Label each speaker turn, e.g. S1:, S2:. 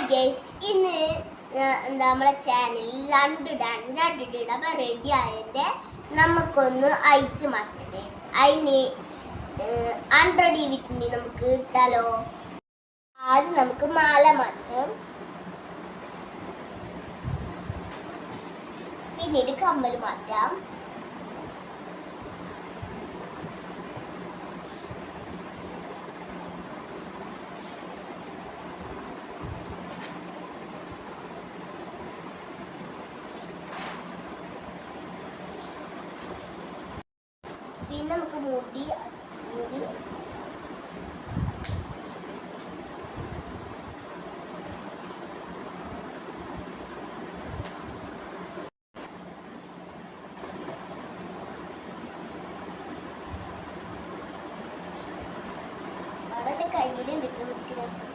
S1: Guys ഇന്ന് നമ്മളെ ചാനലിൽ രണ്ട് അപ്പം റെഡി ആയതിൻ്റെ നമുക്കൊന്ന് അയച്ച് മാറ്റണ്ടേ. അതിന് 100 വിറ്റിന് നമുക്ക് ഇട്ടാലോ. ആദ്യം നമുക്ക് മാല മാറ്റാം, പിന്നീട് കമ്മൽ മാറ്റാം, പിന്നെ നമുക്ക് മുടി അവിടെ കയ്യിൽ നിൽക്കുന്നത്